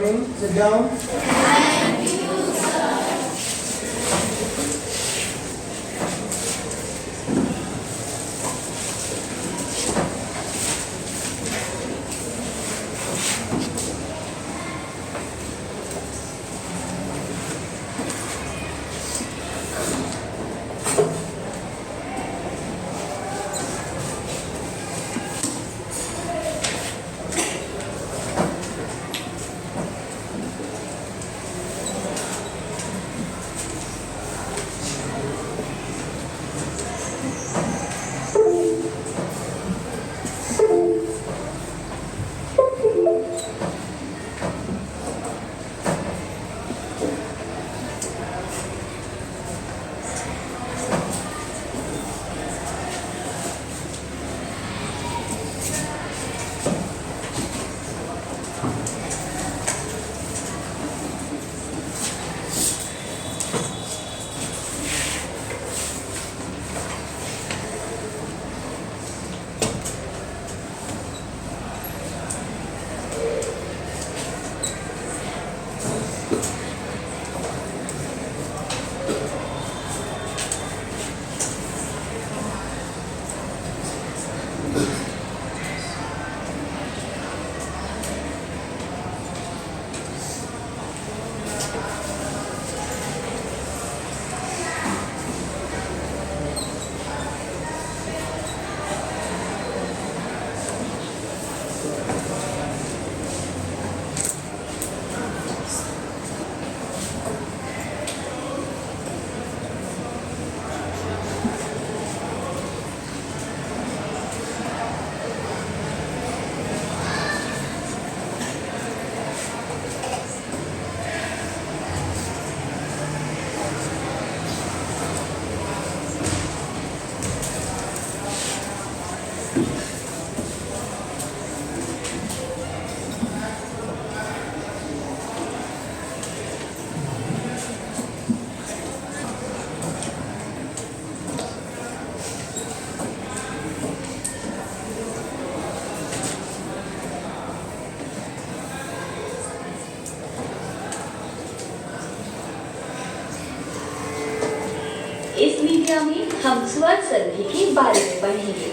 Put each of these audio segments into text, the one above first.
morning. Sit down. इस media में हम स्वर संधि के बारे में पढ़ेंगे।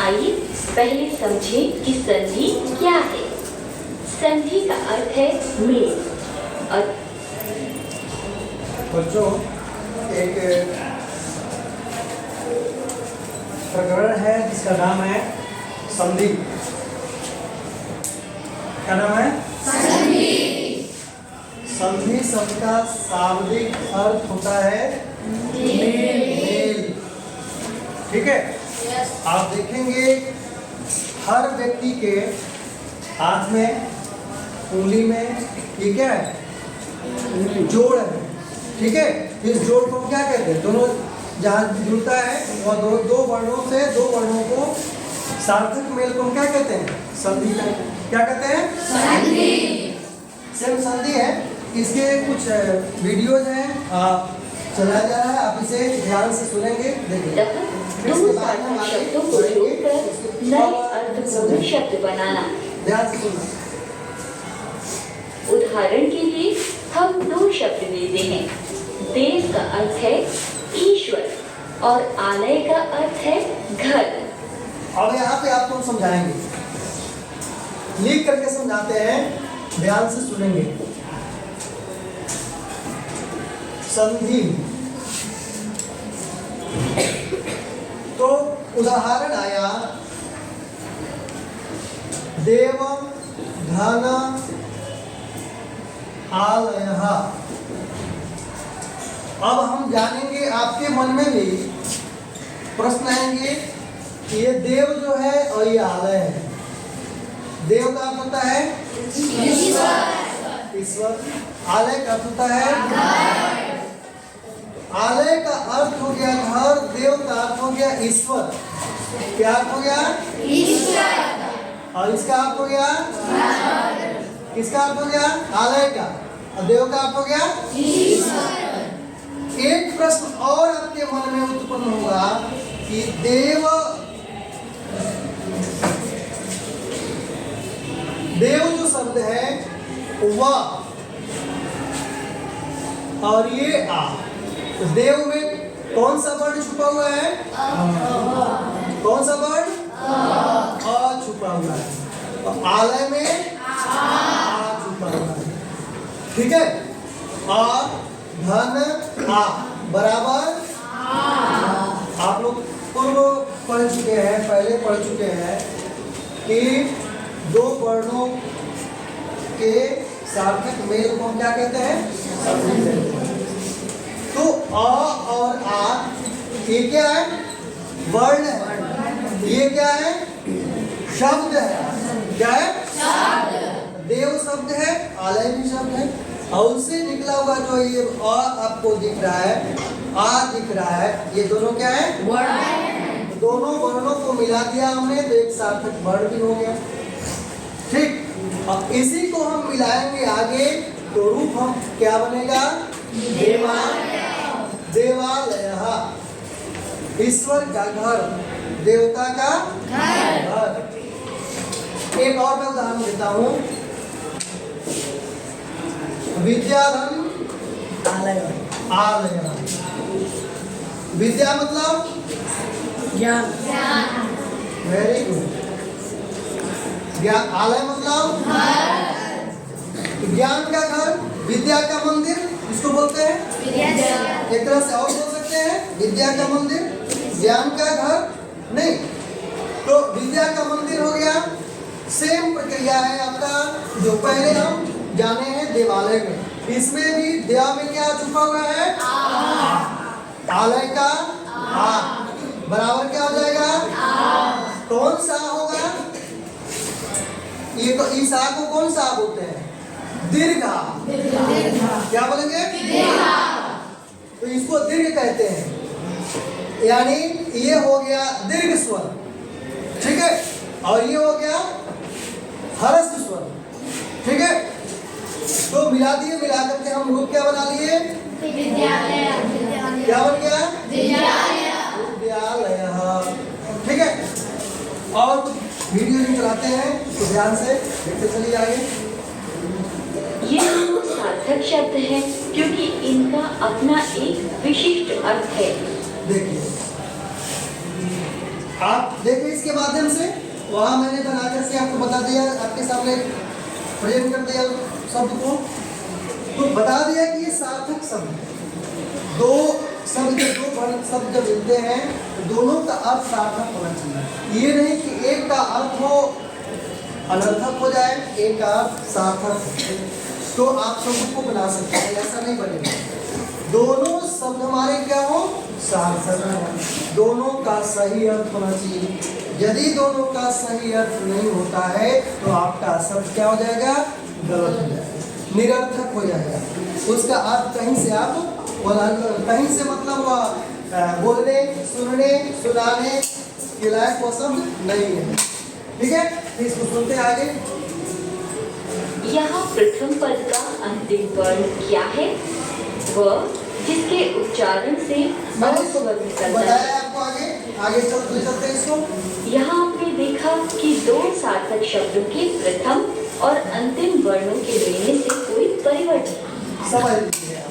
आइए पहले समझें कि संधि क्या है। संधि का अर्थ है मेल। बच्चों, एक प्रकरण है जिसका नाम है संधि। क्या नाम है? संधि। संधि शब्द का शाब्दिक अर्थ होता है मेल। ठीक है? आप देखेंगे हर व्यक्ति के हाथ में, उंगली में, ये क्या है? जोड़ है। ठीक है? इस जोड़ को क्या कहते हैं? दोनों जहाँ जुड़ता है वह दो वर्णों से दो वर्णों को सार्थक मेल को क्या कहते हैं? संधि कहते हैं। क्या कहते हैं? संधि। सेम संधि है। इसके कुछ वीडियोज हैं, चलाया जा रहा है, आप इसे ध्यान से सुनेंगे, देखिए। दो सार्थक शब्दों को जोड़कर नए अर्थपूर्ण शब्द बनाना। ध्यान से सुनना। उदाहरण के लिए हम दो शब्द लेते हैं। देव का अर्थ है ईश्वर और आलय का अर्थ है घर। अब यहाँ पे आपको हम समझाएंगे, लिख करके समझाते हैं, ध्यान से सुनेंगे। संधि तो उदाहरण आया देव धन आलयः। अब हम जानेंगे, आपके मन में भी प्रश्न आएंगे कि ये देव जो है और ये आलय है। देव का अर्थ होता है ईश्वर, आलय का अर्थ होता है घर। आलय का अर्थ हो गया घर, देव का अर्थ हो गया ईश्वर। क्या अर्थ हो गया? ईश्वर। और इसका अर्थ हो गया, किसका अर्थ हो गया? आलय का। देव का अर्थ हो गया एक प्रश्न और आपके मन में उत्पन्न होगा कि देव जो शब्द है वह और ये आ, तो देव में कौन सा वर्ण छुपा हुआ है? कौन सा वर्ण? आ छुपा हुआ है। और आलय में आ छुपा हुआ है। ठीक है, और धन आ बराबर आप लोग पूर्व पढ़ चुके हैं, पहले पढ़ चुके हैं कि दो वर्णों के सार्थक मेल को हम क्या कहते हैं? तो अ और आ ये क्या है? वर्ण है। ये क्या है? शब्द है। क्या है? देव शब्द है, आलय भी शब्द है, और उससे निकला हुआ जो ये अ आपको दिख रहा है, आ दिख रहा है, ये दोनों क्या है? वर्ण है। दोनों वर्णों को मिला दिया हमने तो एक सार्थक वर्ण भी हो गया। ठीक, अब इसी को हम मिलाएंगे आगे तो रूप हम क्या बनेगा? देवालय, ईश्वर का घर, देवता का घर। एक और मैं उदाहरण देता हूँ, विद्याधन आलय। विद्या मतलब ज्ञान, वेरी गुड। ज्ञान, आलय मतलब ज्ञान का घर, विद्या का मंदिर, इसको बोलते हैं। एक तरह से और बोल सकते हैं विद्या का मंदिर, ज्ञान का घर नहीं, तो विद्या का मंदिर हो गया। सेम प्रक्रिया है आपका जो पहले हम जाने हैं देवालय में, इसमें भी देवा में क्या छुपा हुआ है? आलय का आ बराबर क्या हो जाएगा? कौन सा होगा? ये तो इस आ को कौन सा बोलते हैं? दीर्घा। क्या बोलेंगे? तो इसको दीर्घ कहते हैं, यानी ये हो गया दीर्घ स्वर। ठीक है, और ये हो गया ह्रस्व स्वर। ठीक है, तो मिला दिए, मिला करके हम रूप क्या बना लिए? क्या बन गया? विद्यालय। ठीक है, और वीडियो नहीं चलाते हैं तो ध्यान से देखते चलिए आगे। ये दो सार्थक शब्द हैं क्योंकि इनका अपना एक विशिष्ट अर्थ है। देखिए, आप देखिए इसके माध्यम से वहां मैंने बनाकर से आपको बता दिया, आपके सामने प्रेजेंट कर दिया शब्द को, तो बता दिया कि ये सार्थक शब्द, दो शब्द जब दो वर्ण शब्द जब मिलते हैं तो दोनों का अर्थ सार्थक होना चाहिए। ये नहीं कि एक का अर्थ हो अनर्थक हो जाए, एक का अर्थ सार्थक हो, तो आप शब्द को बना सकते हैं, ऐसा नहीं बनेगा। दोनों शब्द हमारे क्या हो? सार्थक हो, दोनों का सही अर्थ होना चाहिए। यदि दोनों का सही अर्थ नहीं होता है तो आपका शब्द क्या हो जाएगा? गलत हो जाएगा, निरर्थक हो जाएगा। उसका अर्थ कहीं से आप कहीं से मतलब बोलने, सुनने, सुनाने के लायक वो शब्द नहीं है। ठीक है, इसको सुनते हैं आगे। यहाँ प्रथम पद का अंतिम वर्ण क्या है? वह जिसके उच्चारण से मैंने इसको स्वर निकलता बताया है। आपको, आगे चलते हैं इसको। यहाँ आपने देखा कि दो सार्थक शब्दों के प्रथम और अंतिम वर्णों के लेने से कोई परिवर्तन नहीं। समझ लीजिए आप,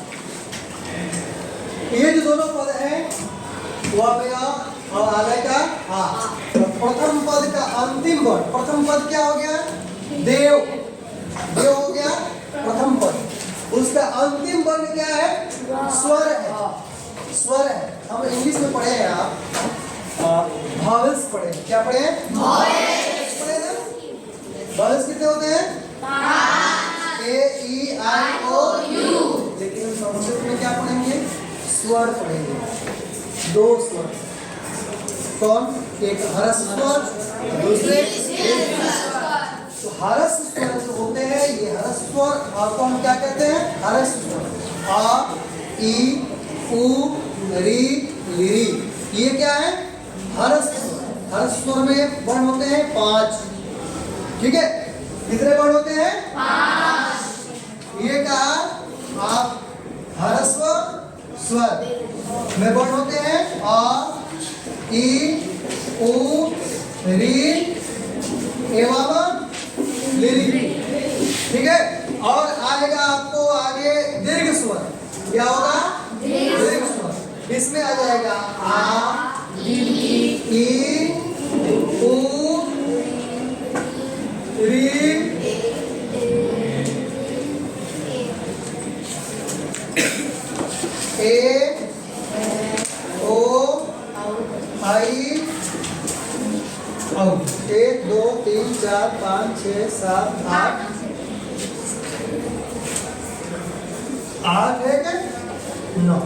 ये जो दोनों पद हैं वह और आगे का आ, तो प्रथम पद का अंतिम वर्ण, प्रथम पद क्या हो गया? देव, देव हो गया प्रथम पद। उसका अंतिम वर्ण क्या है? स्वर है, स्वर है। हम इंग्लिश में पढ़े हैं, आप वॉवेल्स पढ़े, क्या पढ़े? वॉवेल्स पढ़े ना? वॉवेल्स कितने होते हैं? 5 A E I O U। लेकिन हम संस्कृत में क्या पढ़ेंगे? स्वर पढ़ेंगे, दो स्वर। कौन? एक ह्रस्व स्वर, दूसरे तो ह्रस्व स्वर जो होते हैं ये ह्रस्व स्वर, और को हम क्या कहते हैं? ह्रस्व स्वर। आ, ई, उ, री, लिरी, ये क्या है? ह्रस्व स्वर। ह्रस्व स्वर में वर्ण होते हैं 5। ठीक है, कितने वर्ण होते हैं? 5। ये कहा आप ह्रस्व स्वर में वर्ण होते हैं अ, ई, उ, री एवं लिरी। ठीक है, और आएगा आपको आगे दीर्घ स्वर। क्या होगा? दीर्घ स्वर। इसमें आ जाएगा आ, ई, उ, री, ए, ओ, आई, औ। 1 2 3 4 5 6 7 8 8 है क्या? 9।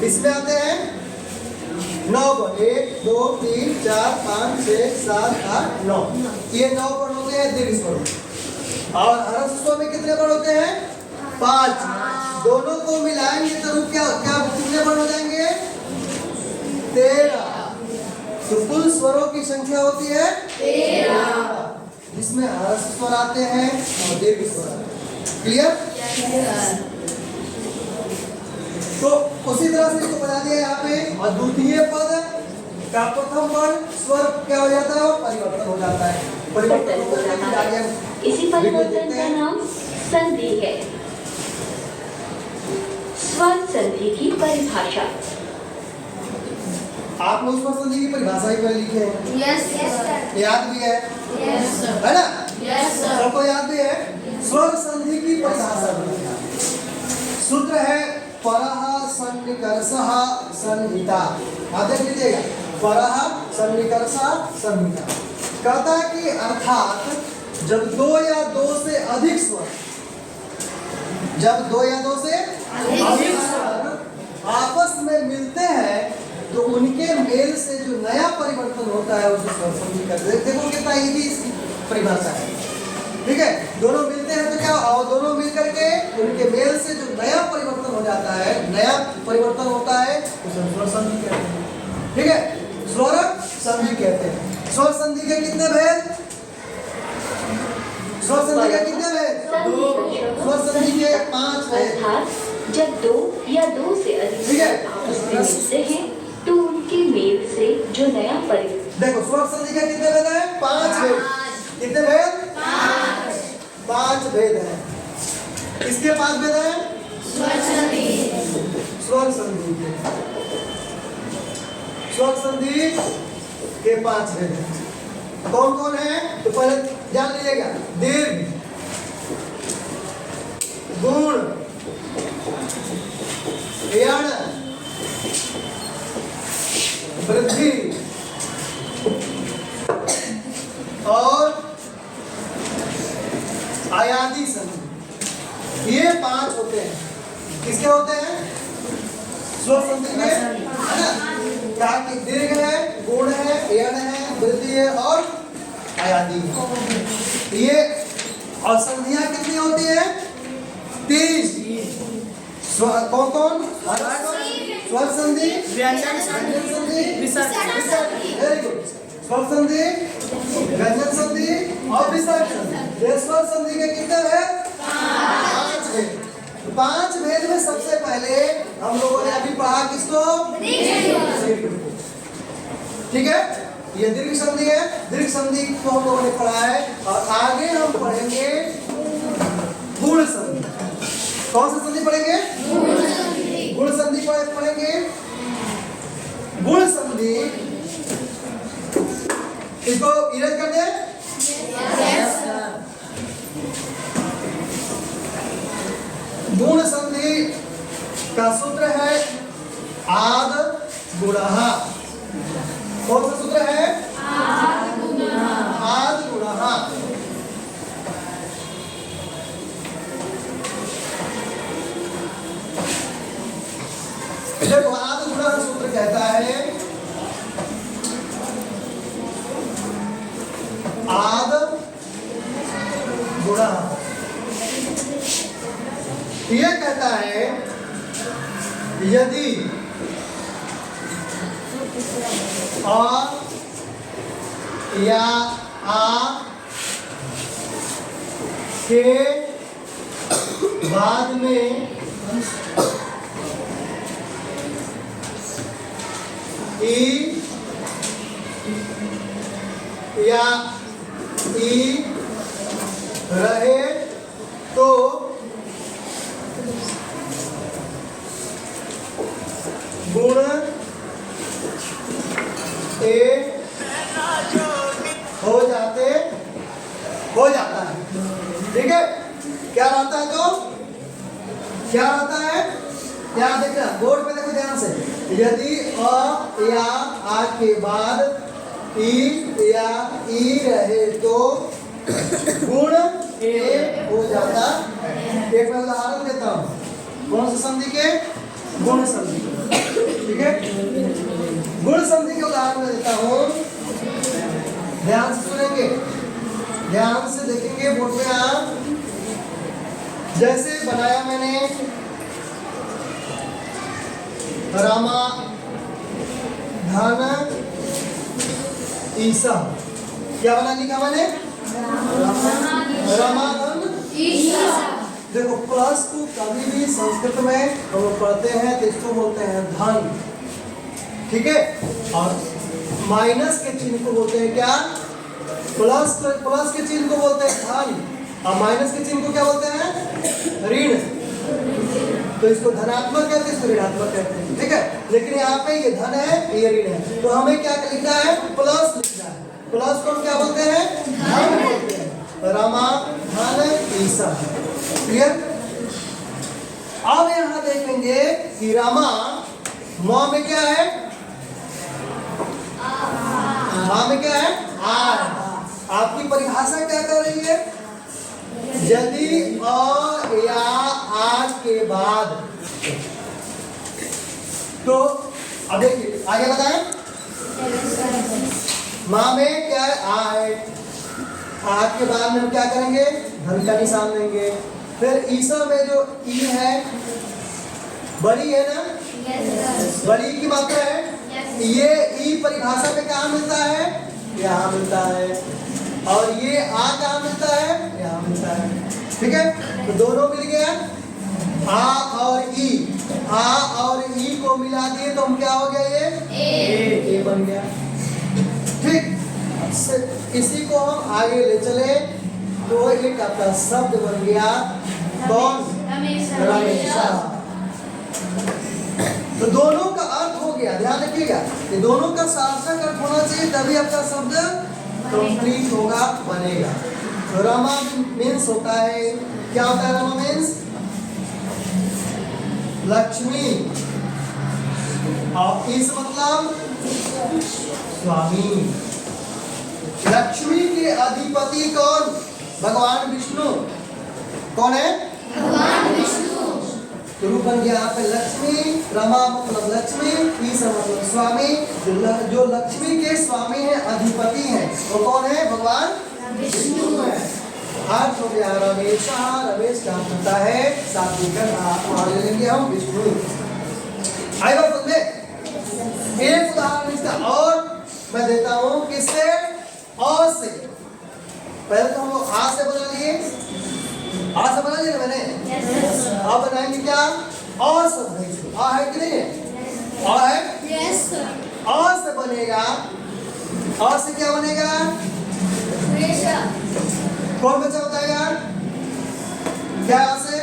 इसमें आते हैं 9 वर्ण। 1 2 3 4 5 6 7 8 9। ये 9 वर्ण होते हैं दीर्घ स्वर। और ह्रस्व स्वर में कितने वर्ण होते हैं? 5। दोनों को मिलाएंगे तो क्या क्या कितने वर्ण हो जाएंगे? 13। तो कुल स्वरों की संख्या होती है 13, जिसमें ह्रस्व स्वर आते हैं और दीर्घ स्वर आते हैं। क्लियर? तो उसी तरह से इसको बना दिया यहाँ पे। और द्वितीय पद का प्रथम वर्ण स्वर क्या हो जाता है? वो परिवर्तन हो जाता है। परिवर्तन हो जाता है। इसी परिवर्तन का नाम संधि है। स्वर संधि की परिभाषा। आप लोग स्वर संधि की परिभाषा ही पहले लिखे हैं। Yes sir. याद भी है? Yes sir. है ना? Yes sir. सबको याद भी है? स्वर संधि की परिभाषा सूत्र है परः सन्निकर्षः संहिता। आप देख लीजिएगा, परः सन्निकर्षः संहिता कहता है कि अर्थात जब 2 या 2 से अधिक स्वर, जब 2 या 2 से अधिक स्वर आपस में मिलते हैं तो उनके मेल से जो नया परिवर्तन होता है उसे स्वर संधि कहते हैं। देखो कितना इजी इसकी परिभाषा है। ठीक है, दोनों मिलते हैं तो क्या, और दोनों मिलकर के उनके मेल से जो नया परिवर्तन हो जाता है, नया परिवर्तन होता है उसे स्वर संधि कहते हैं। ठीक है, स्वर संधि कहते हैं। स्वर संधि के कितने भेद? स्वर संधि के कितने भेद? 2। स्वर संधि के 5 भेद। अर्थात जब 2 या 2 से अधिक ठीक है। स्वर आपस में मिलते हैं तो उनके मेल से जो नया परिवर्तन। देखो स्वर संधि के कितने भेद हैं? 5 भेद। कितने भेद? 5 भेद हैं। इसके 5 भेद हैं? स्वर संधि। स्वर संधि के, स्वर संधि के 5 भेद हैं। कौन कौन है? तो पहले जान लीजिएगा। दीर्घ, गुण, यण, वृद्धि और आयादी संधि। ये 5 होते हैं। किसके होते हैं? स्वर संधि के, है ना? क्या कि दीर्घ है, गुण है, यण है, वृद्धि है और आयादी है। ये और संधियां कितनी होती है? 30। कौन कौन? स्वर संधि, व्यंजन संधि, विसर्ग संधि। Very good. स्वर संधि, व्यंजन संधि और विसर्ग संधि। ये स्वर संधि के कितने भेद? 5 भेद। 5 भेद में सबसे पहले हम लोगों ने अभी पढ़ा किसको? दीर्घ को। ठीक है, ये दीर्घ संधि है। दीर्घ संधि को हम लोगों ने पढ़ा है और आगे हम पढ़ेंगे गुण संधि। कौन सा संधि पढ़ेंगे? गुण संधि पढ़ेंगे। गुण संधि इसको इरेज कर दे। गुण संधि का सूत्र है आद गुणः। कौन सा सूत्र है? आद गुणः। देखो आद गुणः सूत्र कहता है आद गुणः। ये कहता है यदि अ या आ के बाद में ई या ई रहे तो गुण ए हो जाता है। ठीक है, क्या रहता है तो क्या रहता है, क्या देखना बोर्ड पे देखो ध्यान से। यदि अ या आ के बाद ई या ई रहे तो गुण ए हो जाता है। एक मैं उदाहरण देता हूँ, कौन सा संधि के, गुण संधि। ठीक है, गुण संधि के उदाहरण में देता हूँ, ध्यान से सुनेंगे, ध्यान से देखेंगे बोर्ड पे आप। जैसे बनाया मैंने रामा धन ईसा, क्या बना लिखा मैंने, रामाधन। देखो प्लस को कभी भी संस्कृत में हम लोग पढ़ते हैं तो इसको बोलते हैं धन। ठीक है, और माइनस के चिन्ह को बोलते हैं क्या, प्लस के चिन्ह को बोलते हैं धन, और माइनस के चिन्ह को क्या बोलते हैं, ऋण। तो इसको धनात्मक कहते हैं, इसको ऋणात्मक कहते हैं। ठीक है, लेकिन यहाँ पे ये धन है, ये ऋण है, तो हमें क्या लिखना है, प्लस लिखना है। प्लस को हम क्या बोलते हैं, धन बोलते हैं। रमा धन ईसा। क्लियर। अब यहाँ देखेंगे कि रमा माँ में क्या है, माँ में क्या है, आर। आपकी परिभाषा क्या कर रही है, यदि अ या आ के बाद, तो अब देखिए आगे बताएं। माँ में क्या है, आ है, आ के बाद में हम क्या करेंगे, धन का निशान देंगे। फिर ईसा में जो ई है, बड़ी है ना, बड़ी की मात्रा है, ये ई परिभाषा में कहाँ मिलता है, यहाँ मिलता है, और ये आ कहाँ मिलता है, यहाँ मिलता है। ठीक है, तो दोनों मिल गया, आ और ई, आ और ई को मिला दिए तो हम क्या हो गया, ये ए बन गया। ठीक, इसी को हम आगे ले चले तो एक आपका शब्द बन गया, कौन, रमेशा। तो दोनों का अर्थ हो गया, ध्यान रखिएगा, ये दोनों का सार्थक अर्थ होना चाहिए, तभी आपका शब्द कंप्लीट होगा, बनेगा। तो रमा मीन्स होता है, क्या होता है रमा मीन्स, लक्ष्मी, और इस मतलब स्वामी। लक्ष्मी के अधिपति कौन, भगवान विष्णु। कौन है, भगवान विष्णु। तो रूप बन गया यहाँ पे लक्ष्मी, रमा मतलब लक्ष्मी, ईसा मतलब स्वामी। जो लक्ष्मी के स्वामी है, अधिपति है, वो कौन है, भगवान विष्णु है। अर्थ हो गया रमेशा, रमेश का होता है सात्विक, ले लेंगे हम विष्णु। आई बात समझे। एक उदाहरण इसका और मैं देता हूँ, किससे, अ से। पहले तो हम लोग आ से बना लिए, आ से बना लिया मैंने, अब बनाएंगे क्या, अ शब्द। आ है कि नहीं, अ है, यस सर। अ से बनेगा, अ से क्या बनेगा, रेशा। कौन बच्चा बताएगा, क्या अ से,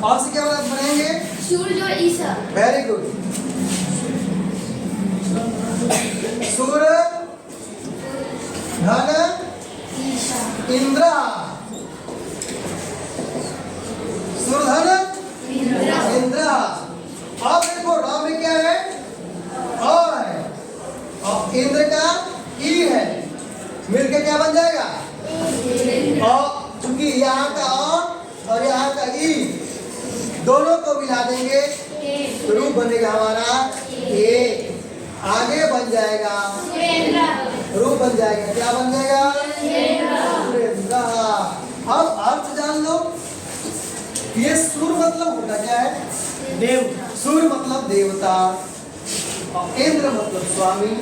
अ से क्या बनेंगे, सूर्य और ईसा। Very good. सूर्य, धन, ईसा। इंद्र, सूर्यधन इंद्र। अब देखो र में क्या है, अ है, और इंद्र का ई है, मिलके क्या बन जाएगा, अ। चूंकि यहाँ का अ और यहाँ का ई दोनों को मिला देंगे तो रूप बनेगा हमारा ए। आगे बन जाएगा, रूप बन जाएगा, क्या बन जाएगा, सुरेंद्र। अब अर्थ जान लो, ये सूर्य मतलब होता क्या है, देव। सूर्य मतलब देवता, और इंद्र मतलब स्वामी,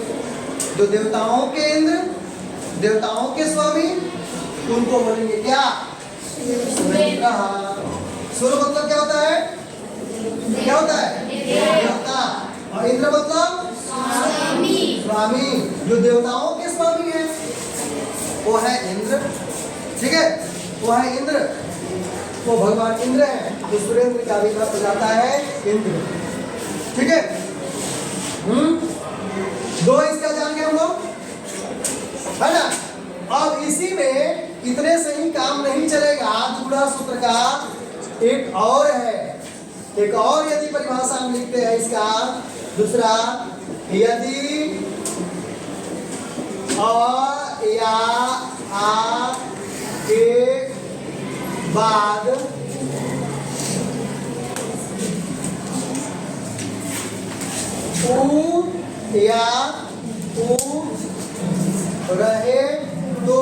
जो देवताओं के इंद्र, देवताओं के स्वामी उनको बोलेंगे क्या? सुरेंद्र। सूर्य मतलब क्या होता है? क्या होता है? देवता। और इंद्र मतलब स्वामी। जो देवताओं के स्वामी है वो है इंद्र। ठीक है, वो है इंद्र, वो भगवान इंद्र है। तो सुरेंद्र का भी अर्थ हो जाता है इंद्र। ठीक है, दो इसका जान गए हम लोग, है ना। अब इसी में इतने से ही काम नहीं चलेगा, दूसरा सूत्र का एक और है। एक और यदि परिभाषा हम लिखते हैं इसका दूसरा, यदि अ या आ के बाद उ या उ रहे तो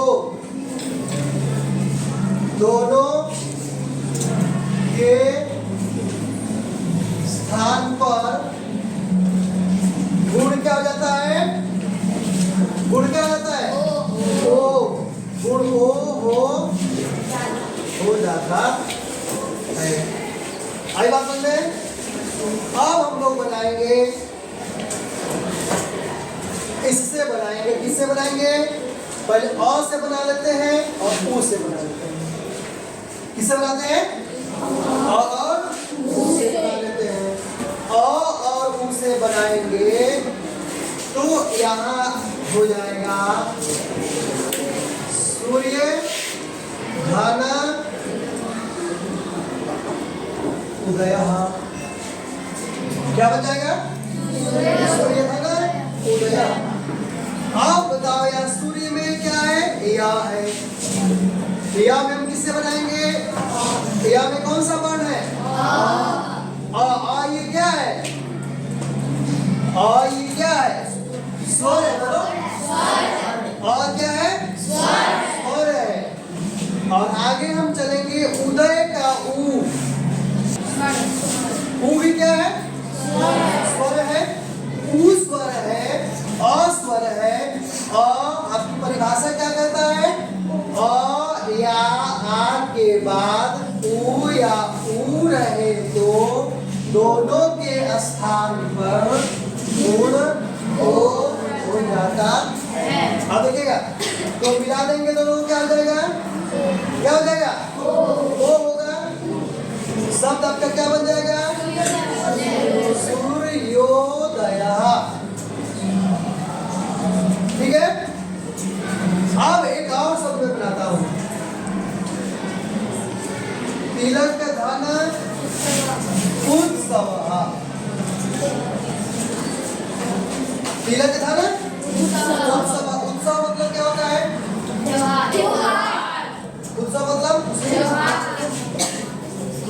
दोनों के स्थान पर गुण क्या हो जाता है? गुण क्या हो जाता है? ओ। गुण ओ हो जाता है। आई बात समझ में? अब हम लोग बनाएंगे, इससे बनाएंगे। किससे बनाएंगे? पहले अ से बना लेते हैं और उ से बना लेते हैं। किससे बनाते हैं? और उ से बना लेते हैं। अ और उ से बनाएंगे तो यहाँ हो जाएगा सूर्य धन उदय। क्या बन जाएगा? सूर्य धन उदय। आप बताओ यार, सूर्य में क्या है? या है। या में हम किससे बनाएंगे? या में कौन सा वर्ण है? आ ये क्या है? ये क्या है? स्वर है। बोलो और क्या है? स्वर है। और आगे हम चलेंगे, उदय का उ भी क्या है? स्वर है। उ स्वर है, अस्वर है। आपकी परिभाषा क्या कहता है? अ या आ के बाद उ या उ रहे तो दोनों के स्थान पर गुण हो जाता है। अब देखिएगा, तो मिला देंगे दोनों को, क्या हो जाएगा? क्या हो जाएगा? ओ होगा। शब्द आपका क्या बन जाएगा? सूर्योदय। ठीक है, अब एक और शब्द में बनाता हूं। तिलक धन उत्सव। तिलक धन उत्सव। उत्सव मतलब क्या होता है? उत्सव मतलब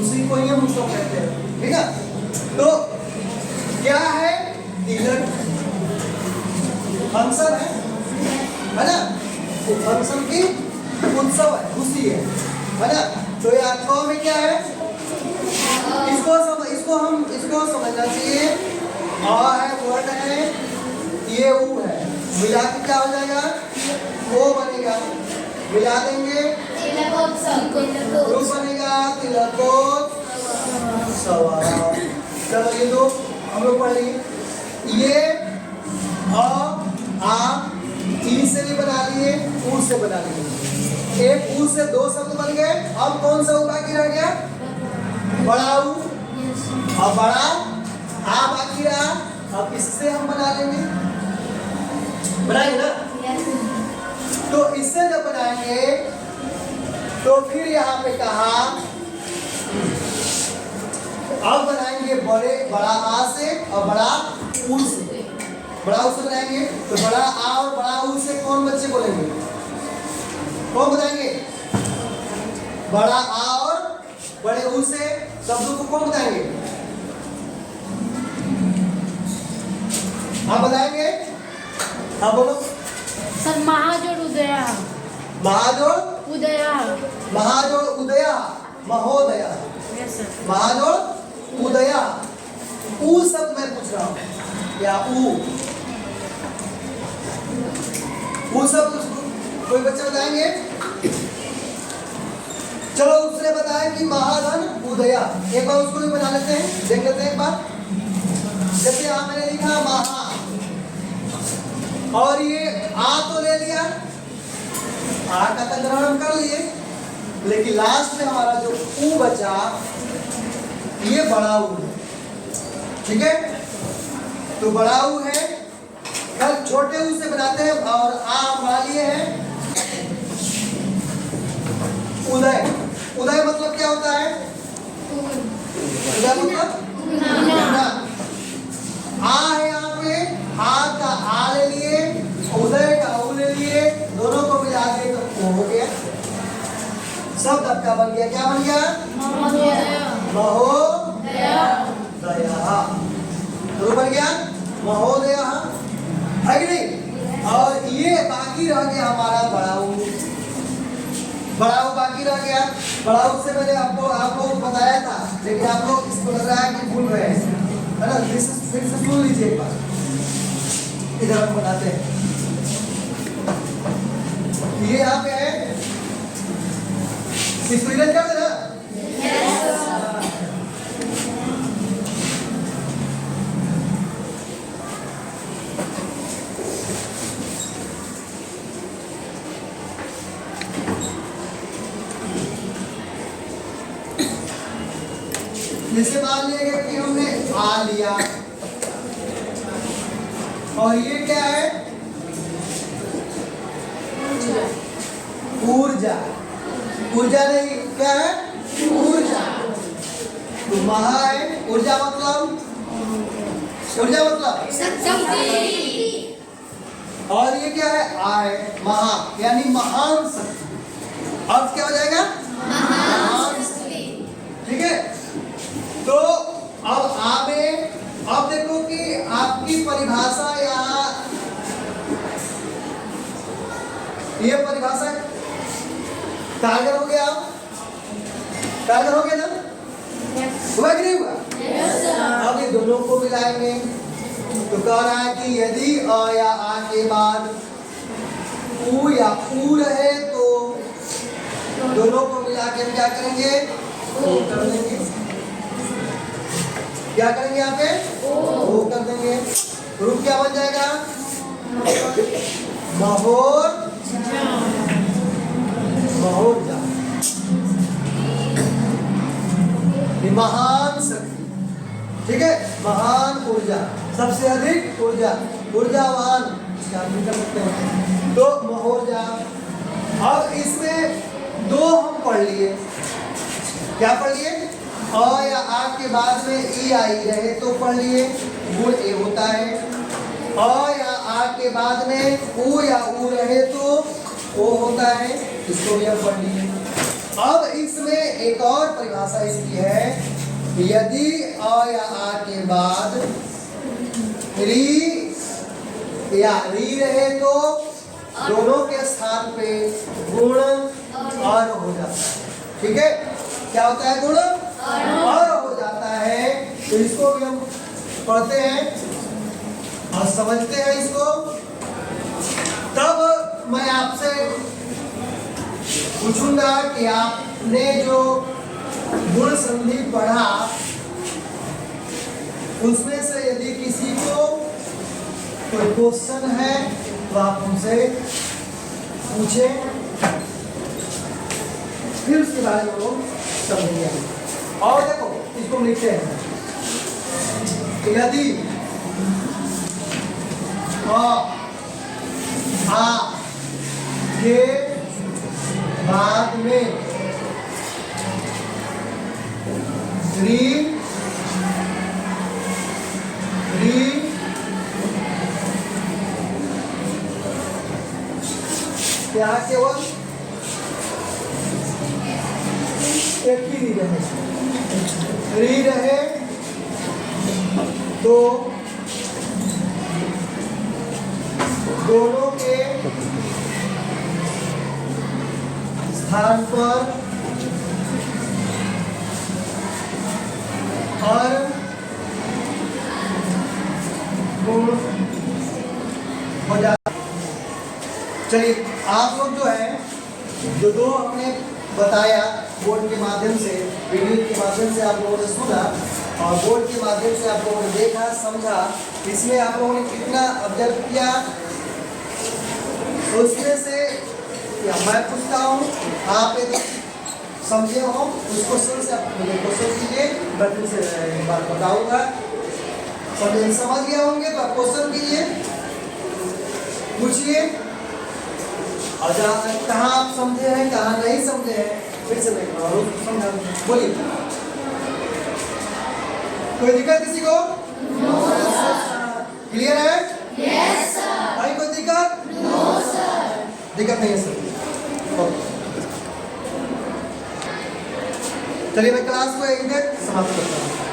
उसी को ही हम उत्सव कहते हैं। ठीक है, तो क्या है? तिलक फंक्शन है ना। तो फंक्शन की उत्सव है, खुशी है ना। तो यार क में क्या है? इसको समझना चाहिए। आ है, वर्ण है, ये उ है, मिला के क्या हो जाएगा? वो बनेगा। मिला देंगे रूप बनेगा तिलकोत्सव। चलो ये दो हम लोग पढ़ लिए। ये आ ई से भी बना लिए, उ से बना लिए। एक उ से दो शब्द बन गए। अब कौन सा उ बाकी रह गया? बड़ा उ और बड़ा आ बाकी रहा। अब इससे हम बना लेंगे, बनाएंगे ना। तो इससे जब बनाएंगे तो फिर यहाँ पे कहा, अब बनाएंगे बड़ा आ से और बड़ा उ से। बड़ा उ से बनाएंगे तो बड़ा आ और बड़ा उ से कौन बच्चे बोलेंगे? कौन बताएंगे? बड़ा आ और बड़े उ से शब्दों को कौन बताएंगे? आप बताएंगे? हाँ बोलो। सर महाजोड़ उदया। महाजोड़ उदया। महाजोड़ उदया महोदया। Yes sir. महाजोड़ उदया। उ शब्द मैं पूछ रहा हूँ, या उ शब्द कोई बच्चे बताएंगे? चलो उसने बताया कि महाधन उदया, एक बार उसको भी बना लेते हैं, देख लेते हैं एक बार। जैसे यहाँ मैंने लिखा महा, और ये आ तो ले लिया, आ का तो ग्रहण हम कर लिए, लेकिन लास्ट में हमारा जो ऊ बचा ये बड़ा ऊ है, ठीक है। तो बड़ा ऊ है, कल छोटे ऊ से बनाते हैं, और आ हमारा लिए है उदय। उदय मतलब क्या होता है? उदय मतलब उगना। आ है यहाँ पे, आ का आ ले लिए, उदय का उ ले लिए, दोनों को मिला के तो ओ हो गया। शब्द आपका बन गया, क्या बन गया? महोदया। तो बन गया महोदया, है कि नहीं? और ये बाकी रह गया हमारा बड़ा ऊ। बड़ा ऊ बाकी रह गया। बड़ा ऊ से मैंने आप लोगों को बताया था, लेकिन आप लोग इसको लग रहा है कि भूल रहे हैं, है ना? फिर से सुन लीजिए एक बार, इधर हम बनाते हैं। ये यहाँ पे है, इसको इधर कर देना। जैसे मान लिया कि हमने आ लिया, और ये क्या है? ऊर्जा। ऊर्जा नहीं, क्या है? ऊर्जा। तो महा है, ऊर्जा मतलब, ऊर्जा मतलब शक्ति। और ये क्या है? आ है, महा यानी महान शक्ति। अर्थ क्या हो जाएगा? महान शक्ति, ठीक है। तो अब आ में, अब देखो कि आपकी परिभाषा यहाँ, ये परिभाषा कारगर हो गया, कारगर हो गया ना? हुआ कि नहीं हुआ? अब ये दोनों को मिलाएंगे तो कह रहा है कि यदि अ या आ के बाद ऊ या ऊ रहे तो दोनों को मिला के क्या करेंगे? ओ कर देंगे। क्या करेंगे यहाँ पे? ओ कर देंगे। रूप क्या बन जाएगा? महोर, महोर्जा। महान शक्ति, ठीक है, महान ऊर्जा, सबसे अधिक ऊर्जा, ऊर्जावान कर सकते हैं। तो महोर्जा। अब इसमें दो हम पढ़ लिए, क्या पढ़ लिए? अ या आ के बाद में ई आई रहे तो पढ़ लिए, गुण ए होता है। अ या आ के बाद में ऊ या ऊ रहे तो ओ होता है, इसको भी हम पढ़ लिए। अब इसमें एक और परिभाषा इसकी है, यदि अ या आ के बाद री या री रहे तो दोनों के स्थान पे गुण और हो जाता है, ठीक है। क्या होता है? गुण और हो जाता है। तो इसको भी हम पढ़ते हैं और समझते हैं इसको। तब मैं आपसे पूछूंगा कि आपने जो गुण संधि पढ़ा उसमें से यदि किसी को कोई क्वेश्चन है तो आप उनसे पूछें, फिर उसके बारे में वो समझेंगे। और देखो इसको लिखते हैं, यदि आ के बाद में री क्या केवल एक ही री रहे तो दोनों के स्थान पर और गुण हो जाता। चलिए आप लोग जो है जो दो हमने बताया बोर्ड के माध्यम से, वीडियो के माध्यम से आप लोगों ने सुना और बोर्ड के माध्यम से आप लोगों ने देखा समझा, इसमें आप लोगों ने कितना ऑब्जर्व किया, तो उसमें से मैं पूछता हूँ आप यदि समझे हो उस क्वेश्चन से आप मुझे क्वेश्चन कीजिए, मैं फिर से एक बार बताऊंगा। समझ गया होंगे तो आप क्वेश्चन कीजिए, पूछिए, और कहाँ आप समझे हैं कहाँ नहीं समझे हैं फिर से मैं समझा। बोलिए, कोई दिक्कत किसी को? क्लियर है? Yes sir. भाई कोई दिक्कत? No sir. दिक्कत नहीं है सर। ओके, चलिए मैं क्लास को एक मिनट समाप्त करता हूँ।